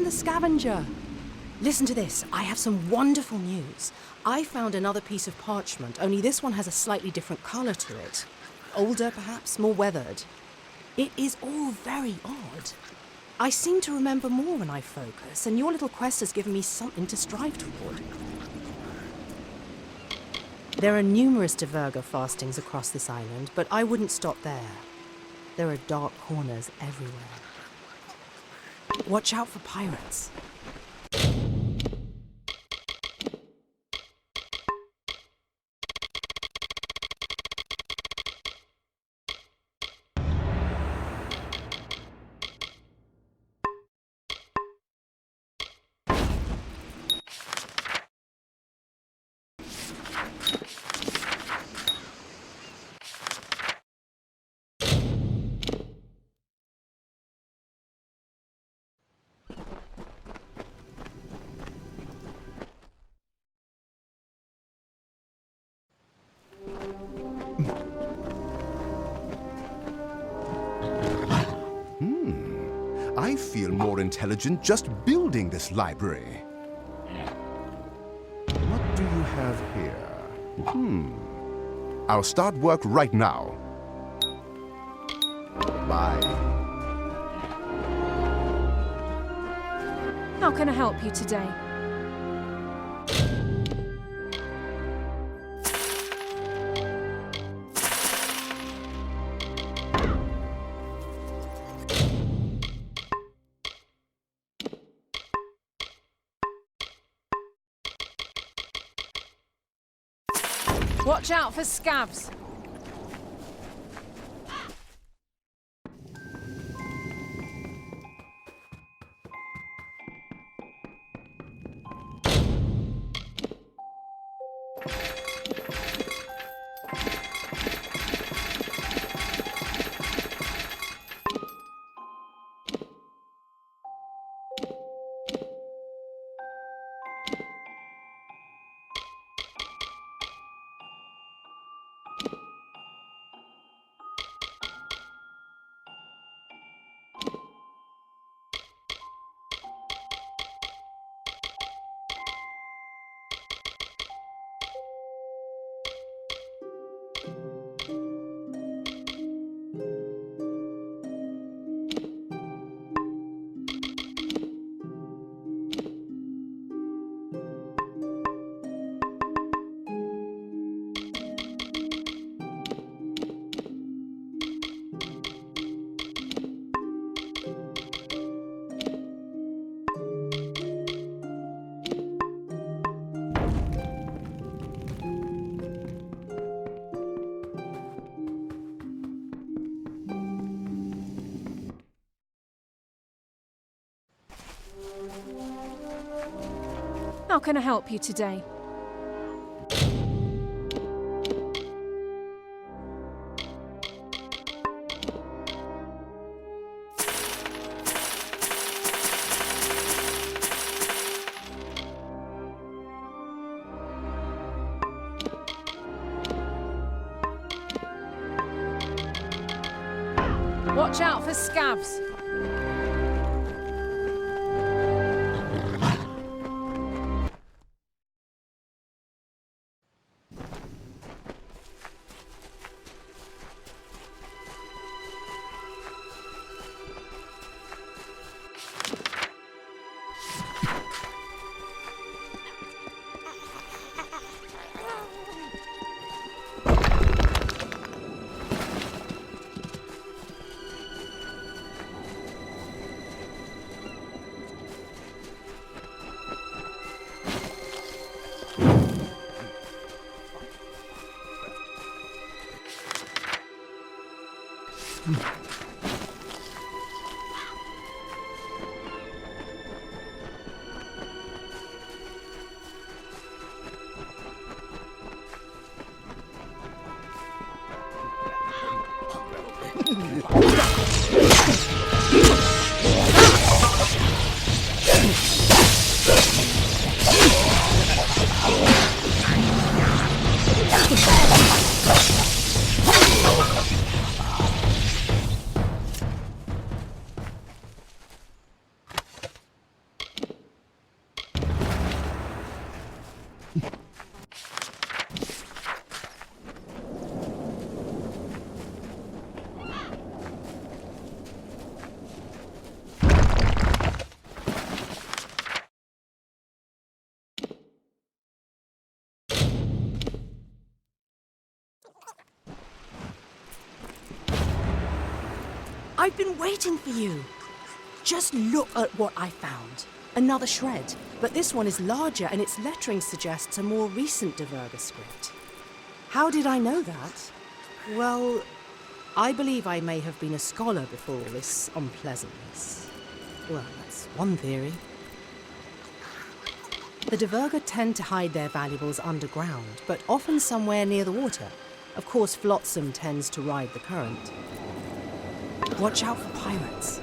the scavenger. Listen to this. I have some wonderful news. I found another piece of parchment, only this one has a slightly different colour to it. Older, perhaps, more weathered. It is all very odd. I seem to remember more when I focus, and your little quest has given me something to strive toward. There are numerous Diverger fastings across this island, but I wouldn't stop there. There are dark corners everywhere. Watch out for pirates. I feel more intelligent just building this library. What do you have here? I'll start work right now. Bye. How can I help you today? Watch out for scabs. How can I help you today? Watch out for scabs. I've been waiting for you. Just look at what I found. Another shred, but this one is larger and its lettering suggests a more recent Diverga script. How did I know that? Well, I believe I may have been a scholar before all this unpleasantness. Well, that's one theory. The Diverga tend to hide their valuables underground, but often somewhere near the water. Of course, flotsam tends to ride the current. Watch out for pirates.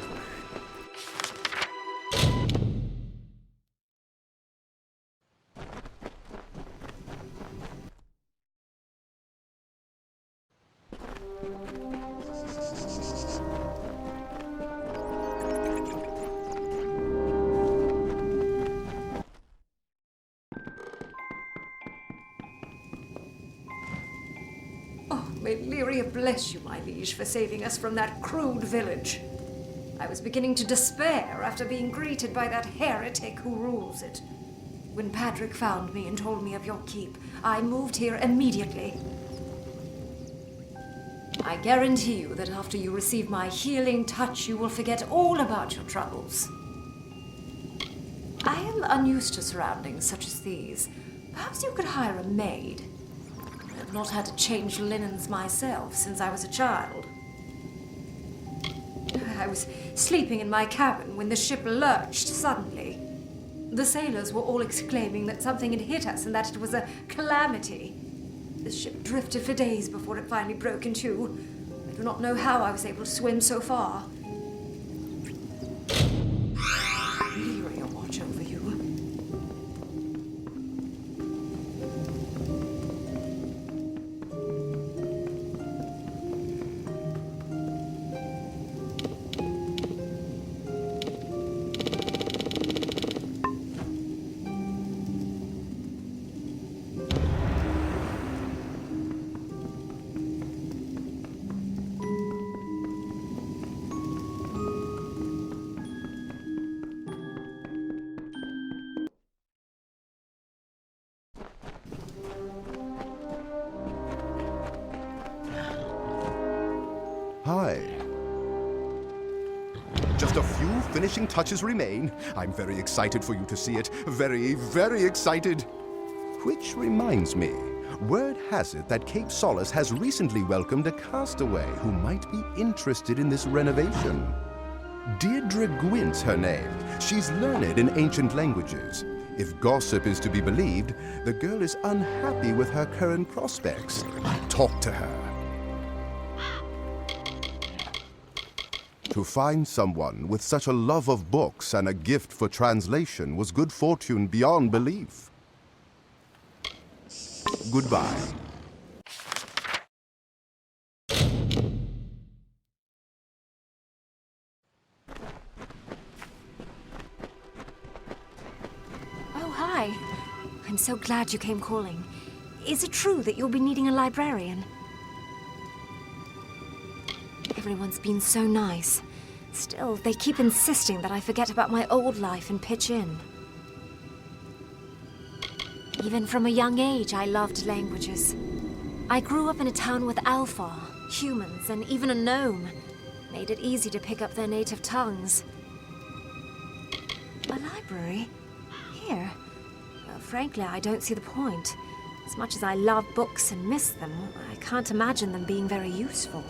May Lyria bless you, my liege, for saving us from that crude village. I was beginning to despair after being greeted by that heretic who rules it. When Patrick found me and told me of your keep, I moved here immediately. I guarantee you that after you receive my healing touch, you will forget all about your troubles. I am unused to surroundings such as these. Perhaps you could hire a maid. I've not had to change linens myself since I was a child. I was sleeping in my cabin when the ship lurched suddenly. The sailors were all exclaiming that something had hit us and that it was a calamity. The ship drifted for days before it finally broke in two. I do not know how I was able to swim so far. Lyria, watch over you. Hi. Just a few finishing touches remain. I'm very excited for you to see it. Very, very excited. Which reminds me, word has it that Cape Solace has recently welcomed a castaway who might be interested in this renovation. Deirdre Gwyn's her name. She's learned in ancient languages. If gossip is to be believed, the girl is unhappy with her current prospects. Talk to her. To find someone with such a love of books and a gift for translation was good fortune beyond belief. Goodbye. Oh, hi. I'm so glad you came calling. Is it true that you'll be needing a librarian? Everyone's been so nice. Still, they keep insisting that I forget about my old life and pitch in. Even from a young age, I loved languages. I grew up in a town with Alfar, humans, and even a gnome. Made it easy to pick up their native tongues. A library? Here? Frankly, I don't see the point. As much as I love books and miss them, I can't imagine them being very useful.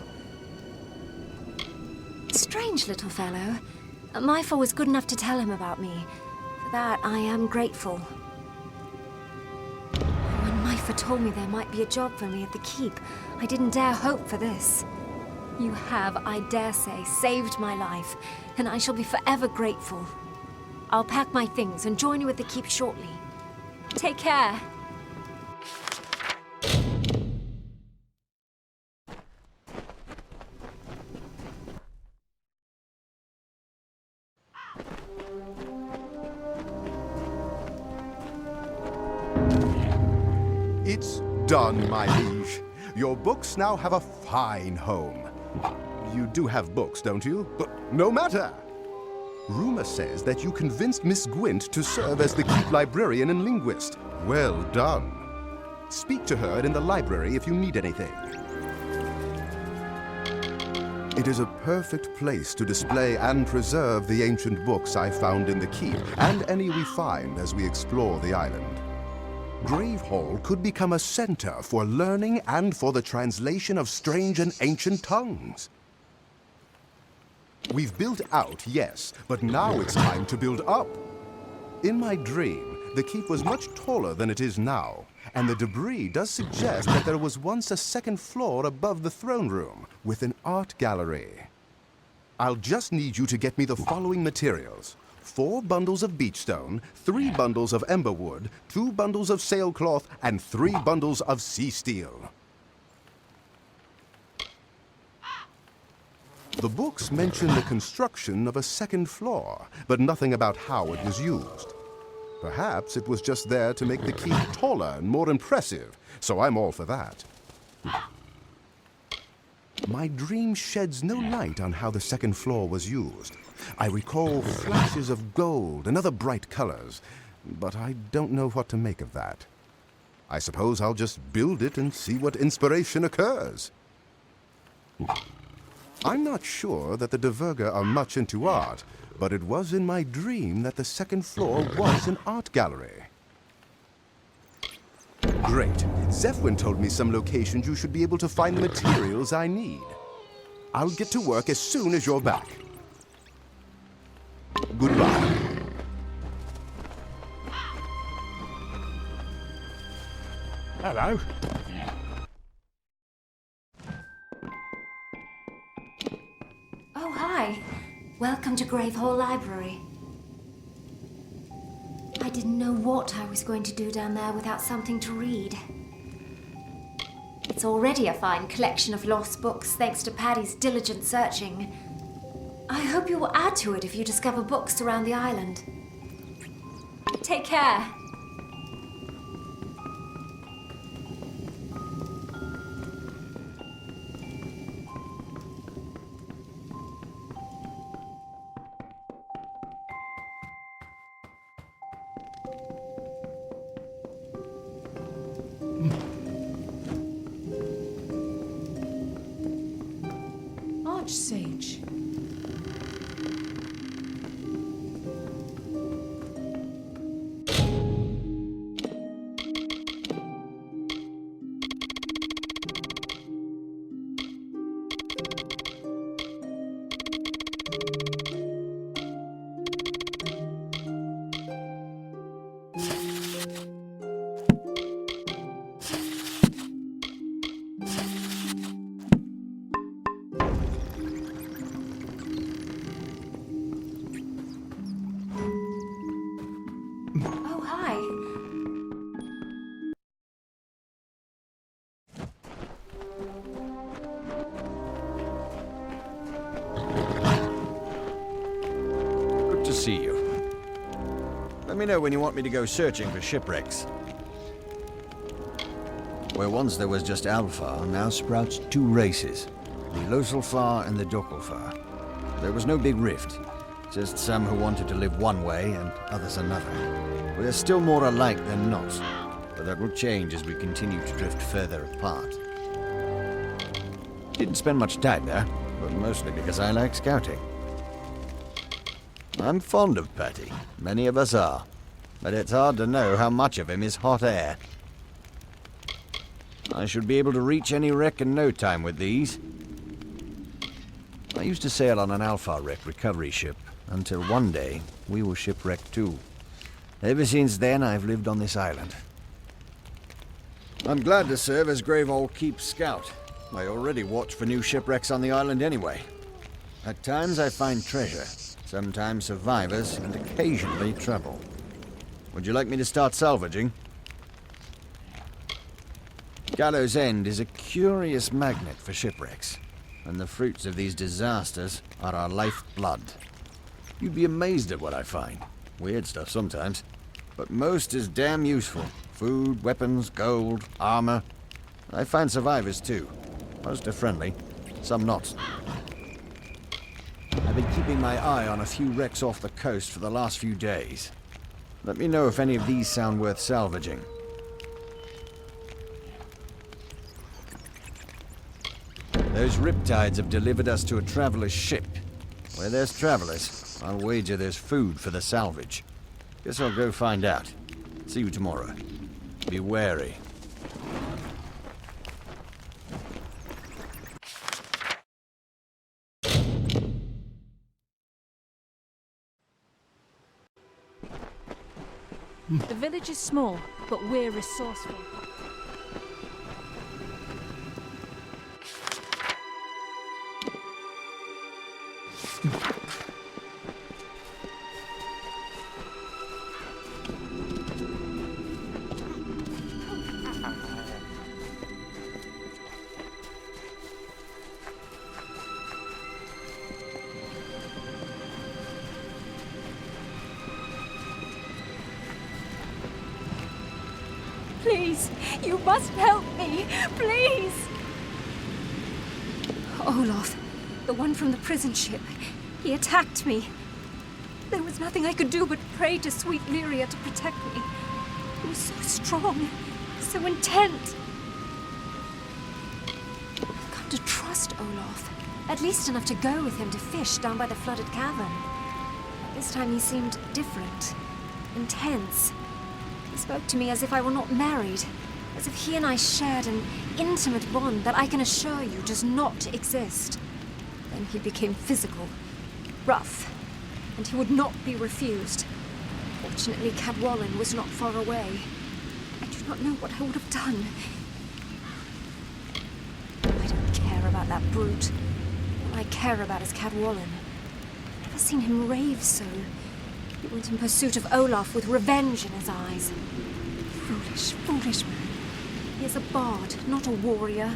Strange little fellow. Myfa was good enough to tell him about me. For that, I am grateful. When Myfa told me there might be a job for me at the keep, I didn't dare hope for this. You have, I dare say, saved my life, and I shall be forever grateful. I'll pack my things and join you at the keep shortly. Take care. It's done, my liege. Your books now have a fine home. You do have books, don't you? But no matter. Rumor says that you convinced Miss Gwent to serve as the keep librarian and linguist. Well done. Speak to her in the library if you need anything. It is a perfect place to display and preserve the ancient books I found in the keep, and any we find as we explore the island. Grave Hall could become a center for learning and for the translation of strange and ancient tongues. We've built out, yes, but now it's time to build up. In my dream, the keep was much taller than it is now, and the debris does suggest that there was once a second floor above the throne room with an art gallery. I'll just need you to get me the following materials: 4 bundles of beachstone, 3 bundles of emberwood, 2 bundles of sailcloth, and 3 bundles of sea steel. The books mention the construction of a second floor, but nothing about how it was used. Perhaps it was just there to make the keep taller and more impressive, so I'm all for that. My dream sheds no light on how the second floor was used. I recall flashes of gold and other bright colors, but I don't know what to make of that. I suppose I'll just build it and see what inspiration occurs. I'm not sure that the Diverga are much into art, but it was in my dream that the second floor was an art gallery. Great. Zephwin told me some locations you should be able to find the materials I need. I'll get to work as soon as you're back. Goodbye. Hello. Oh, hi. Welcome to Grave Hall Library. I didn't know what I was going to do down there without something to read. It's already a fine collection of lost books thanks to Paddy's diligent searching. I hope you will add to it if you discover books around the island. Take care. Archsage. Oh, hi. Good to see you. Let me know when you want me to go searching for shipwrecks. Where once there was just Alfar, now sprouts 2 races, the Loselfar and the Dokelfar. There was no big rift, just some who wanted to live one way and others another. We are still more alike than not, but that will change as we continue to drift further apart. Didn't spend much time there, but mostly because I like scouting. I'm fond of Patty. Many of us are. But it's hard to know how much of him is hot air. I should be able to reach any wreck in no time with these. I used to sail on an Alpha wreck recovery ship, until one day we were shipwrecked too. Ever since then, I've lived on this island. I'm glad to serve as Grave Hall Keep Scout. I already watch for new shipwrecks on the island anyway. At times I find treasure, sometimes survivors, and occasionally trouble. Would you like me to start salvaging? Gallows End is a curious magnet for shipwrecks, and the fruits of these disasters are our lifeblood. You'd be amazed at what I find. Weird stuff sometimes, but most is damn useful. Food, weapons, gold, armor. I find survivors too. Most are friendly, some not. I've been keeping my eye on a few wrecks off the coast for the last few days. Let me know if any of these sound worth Those riptides have delivered us to a traveler's ship. Where there's travelers, I'll wager there's food for the salvage. Guess I'll go find out. See you tomorrow. Be wary. The village is small, but we're resourceful. Please, you must help me. Please. Olaf, the one from the prison ship. He attacked me. There was nothing I could do but pray to sweet Lyria to protect me. He was so strong, so intent. I've come to trust Olaf. At least enough to go with him to fish down by the flooded cavern. This time he seemed different, intense. He spoke to me as if I were not married, as if he and I shared an intimate bond that I can assure you does not exist. Then he became physical, rough, and he would not be refused. Fortunately, Cadwallon was not far away. I do not know what I would have done. I don't care about that brute. All I care about is Cadwallon. I've never seen him rave so. He went in pursuit of Olaf with revenge in his eyes. Foolish, foolish man. He is a bard, not a warrior.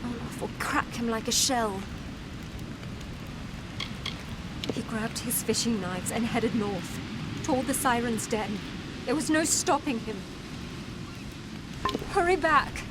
Olaf will crack him like a shell. He grabbed his fishing knives and headed north, toward the Siren's Den. There was no stopping him. Hurry back!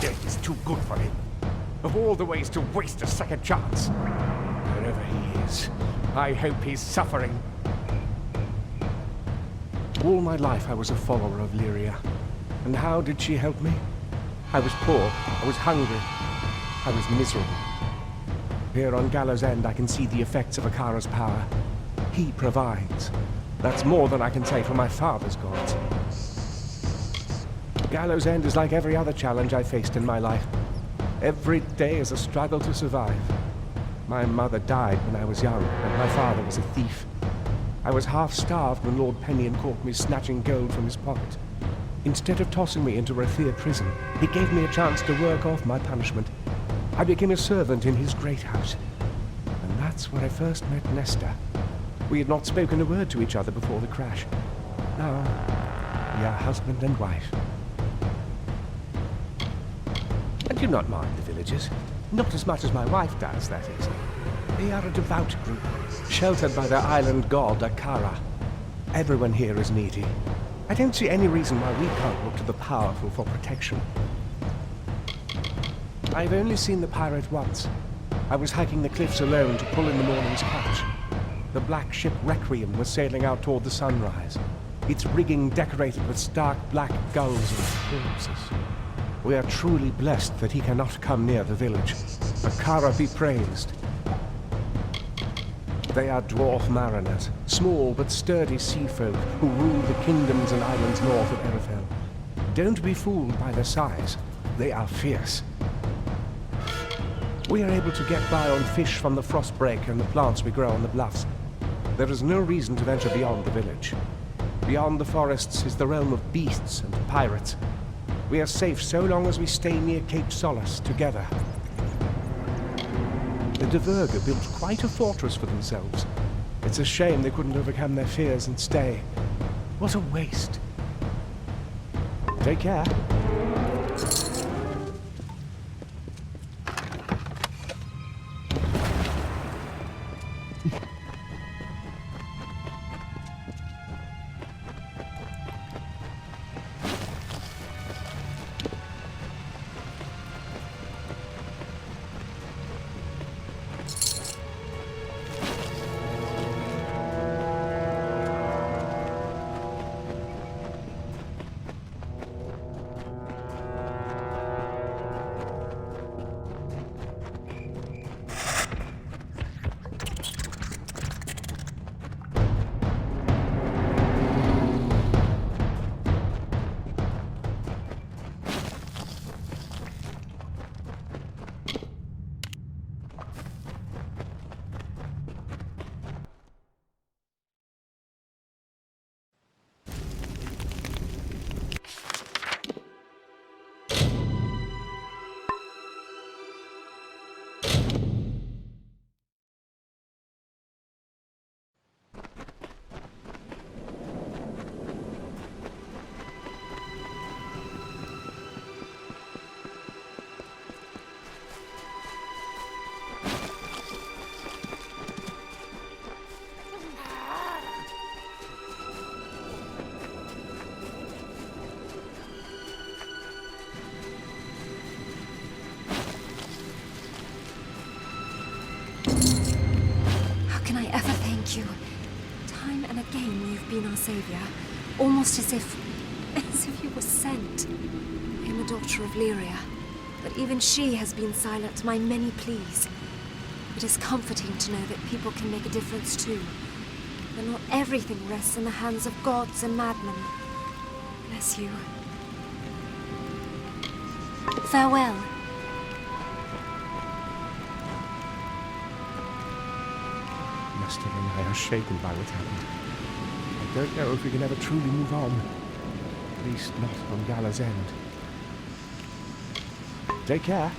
Death is too good for him. Of all the ways to waste a second chance. Wherever he is, I hope he's suffering. All my life I was a follower of Lyria. And how did she help me? I was poor, I was hungry, I was miserable. Here on Gallows End I can see the effects of Akara's power. He provides. That's more than I can say for my father's gods. Gallows End is like every other challenge I faced in my life. Every day is a struggle to survive. My mother died when I was young, and my father was a thief. I was half-starved when Lord Pennion caught me snatching gold from his pocket. Instead of tossing me into Rathir prison, he gave me a chance to work off my punishment. I became a servant in his great house. And that's where I first met Nesta. We had not spoken a word to each other before the crash. Now, we are husband and wife. I do not mind the villagers. Not as much as my wife does, that is. They are a devout group, sheltered by their island god, Akara. Everyone here is needy. I don't see any reason why we can't look to the powerful for protection. I've only seen the pirate once. I was hiking the cliffs alone to pull in the morning's catch. The black ship Requiem was sailing out toward the sunrise, its rigging decorated with stark black gulls and corpses. We are truly blessed that he cannot come near the village. Akara be praised. They are dwarf mariners, small but sturdy sea folk who rule the kingdoms and islands north of Erefel. Don't be fooled by their size. They are fierce. We are able to get by on fish from the frostbreak and the plants we grow on the bluffs. There is no reason to venture beyond the village. Beyond the forests is the realm of beasts and pirates. We are safe so long as we stay near Cape Solace together. The De Verga built quite a fortress for themselves. It's a shame they couldn't overcome their fears and stay. What a waste. Take care. Can I ever thank you? Time and again you've been our savior, almost as if you were sent. I am a daughter of Lyria, but even she has been silent to my many pleas. It is comforting to know that people can make a difference too, that not everything rests in the hands of gods and madmen. Bless you. Farewell. Master and I are shaken by what happened. I don't know if we can ever truly move on. At least not on Gala's End. Take care.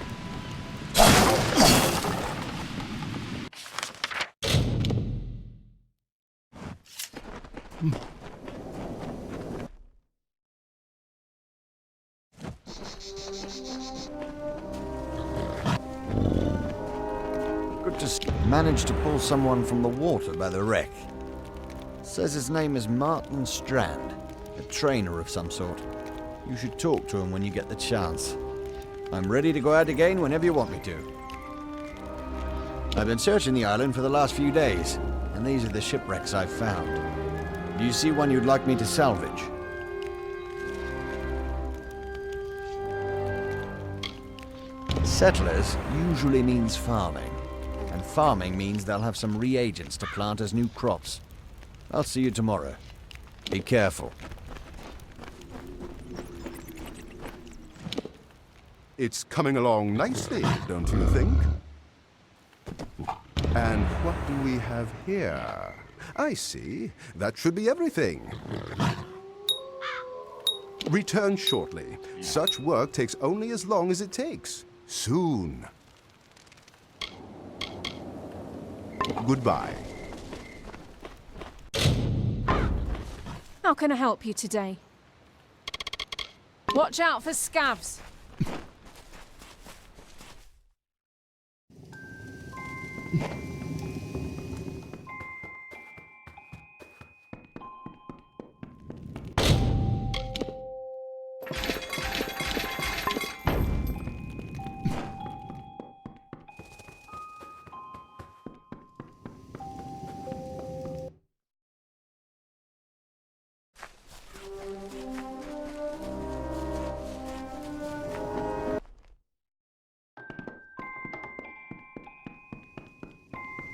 Managed to pull someone from the water by the wreck. Says his name is Martin Strand, a trainer of some sort. You should talk to him when you get the chance. I'm ready to go out again whenever you want me to. I've been searching the island for the last few days, and these are the shipwrecks I've found. Do you see one you'd like me to salvage? Settlers usually means farming. And farming means they'll have some reagents to plant as new crops. I'll see you tomorrow. Be careful. It's coming along nicely, don't you think? And what do we have here? I see. That should be everything. Return shortly. Such work takes only as long as it takes. Soon. Goodbye. How can I help you today? Watch out for scavs.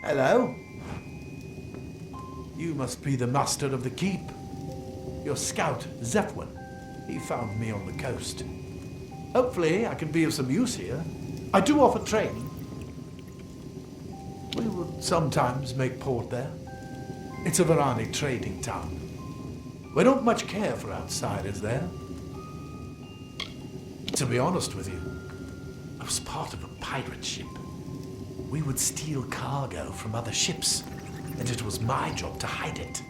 Hello. You must be the master of the keep. Your scout, Zephwin. He found me on the coast. Hopefully I can be of some use here. I do offer training. sometimes make port there. It's a Varani trading town. We don't much care for outsiders there. To be honest with you, I was part of a pirate ship. We would steal cargo from other ships, and it was my job to hide it.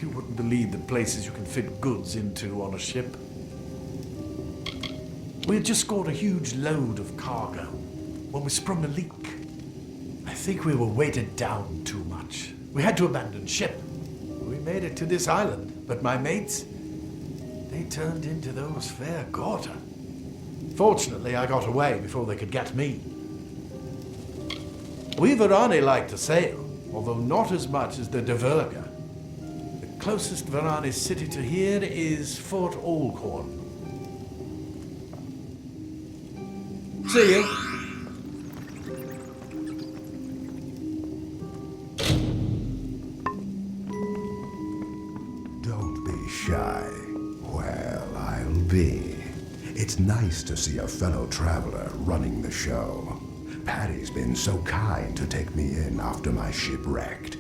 You wouldn't believe the places you can fit goods into on a ship. We had just scored a huge load of cargo when we sprung a leak. I think we were weighted down too much. We had to abandon ship. We made it to this island, but my mates, they turned into those fair quarter. Fortunately, I got away before they could get me. We Varani like to sail, although not as much as the Deverga. The closest Varani city to here is Fort Olkhorn. See you. Don't be shy. Well, I'll be. It's nice to see a fellow traveler running the show. Patty's been so kind to take me in after my ship wrecked.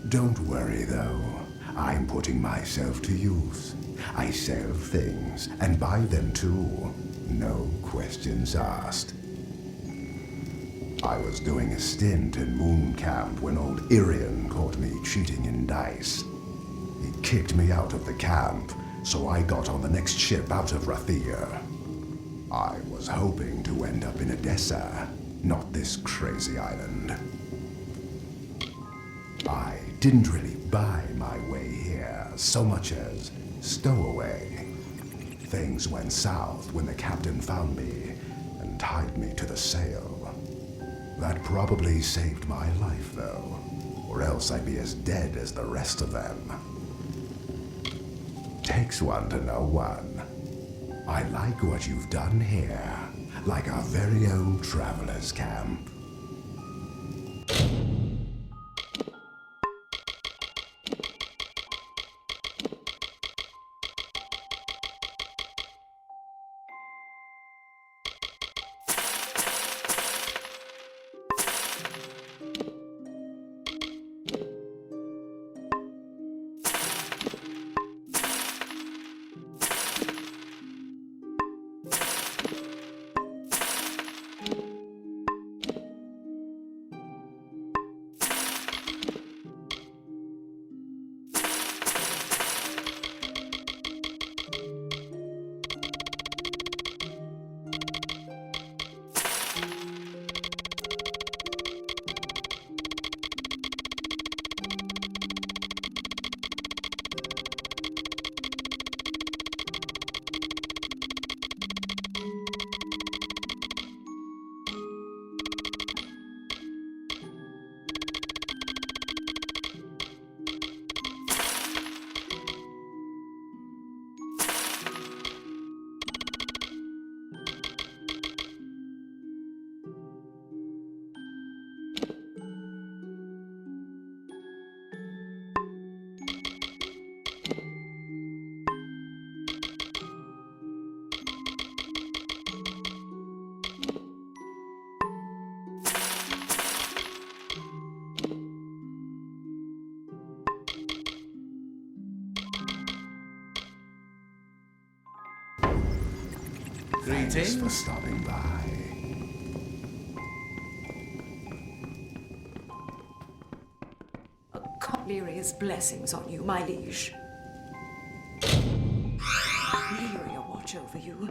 Don't worry, though. I'm putting myself to use. I sell things, and buy them too. No questions asked. I was doing a stint in Moon Camp when old Irian caught me cheating in dice. He kicked me out of the camp, so I got on the next ship out of Rathir. I was hoping to end up in Edessa, not this crazy island. I didn't really buy my way here so much as stowaway. Things went south when the captain found me and tied me to the sail. That probably saved my life, though, or else I'd be as dead as the rest of them. Takes one to know one. I like what you've done here, like our very own traveler's camp. Thanks for stopping by. Cotleary's blessings on you, my liege. Lyria watch over you.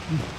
Yeah.